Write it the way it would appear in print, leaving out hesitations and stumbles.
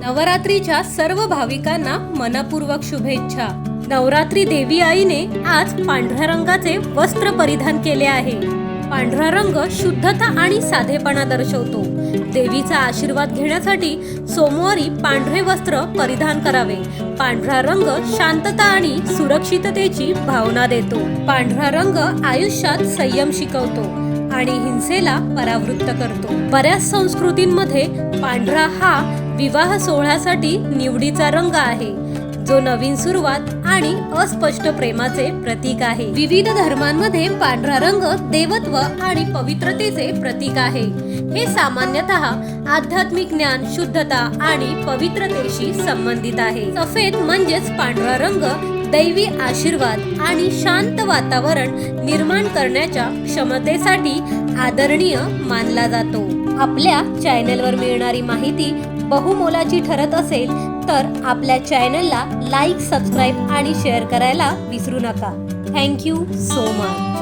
नवरात्रीच्या सर्व भाविकांना मनपूर्वक शुभेच्छा। नवरात्री देवी आईने आज पांढऱ्या रंगाचे वस्त्र परिधान केले आहे। पांढरा रंग शुद्धता आणि साधेपणा दर्शवतो। देवीचा आशीर्वाद घेण्यासाठी सोमवारी पांढरे वस्त्र परिधान करावे। पांढरा रंग शांतता आणि सुरक्षिततेची भावना देतो। पांढरा रंग आयुष्यात संयम शिकवतो आणि हिंसेला परावृत्त करतो। बऱ्याच संस्कृतींमध्ये पांढरा हा विवाह सोहळ्यासाठी निवडीचा रंग आहे, जो नवीन सुरुवात आणि अस्पष्ट प्रेमाचे प्रतीक आहे। विविध धर्मांमध्ये पांढरा रंग देवत्व आणि पवित्रतेचे प्रतीक आहे। हे सामान्यतः आध्यात्मिक ज्ञान, शुद्धता आणि पवित्रतेशी संबंधित आहे। सफेद म्हणजेच पांढरा रंग दैवी आशीर्वाद आणि शांत वातावरण निर्माण करण्याच्या क्षमतेसाठी आदरणीय मानला जातो। आपल्या चॅनलवर मिळणारी माहिती बहुमोलाची ठरत असेल तर आपल्या चॅनलला लाईक, सबस्क्राईब आणि शेअर करायला विसरू नका। Thank you so much.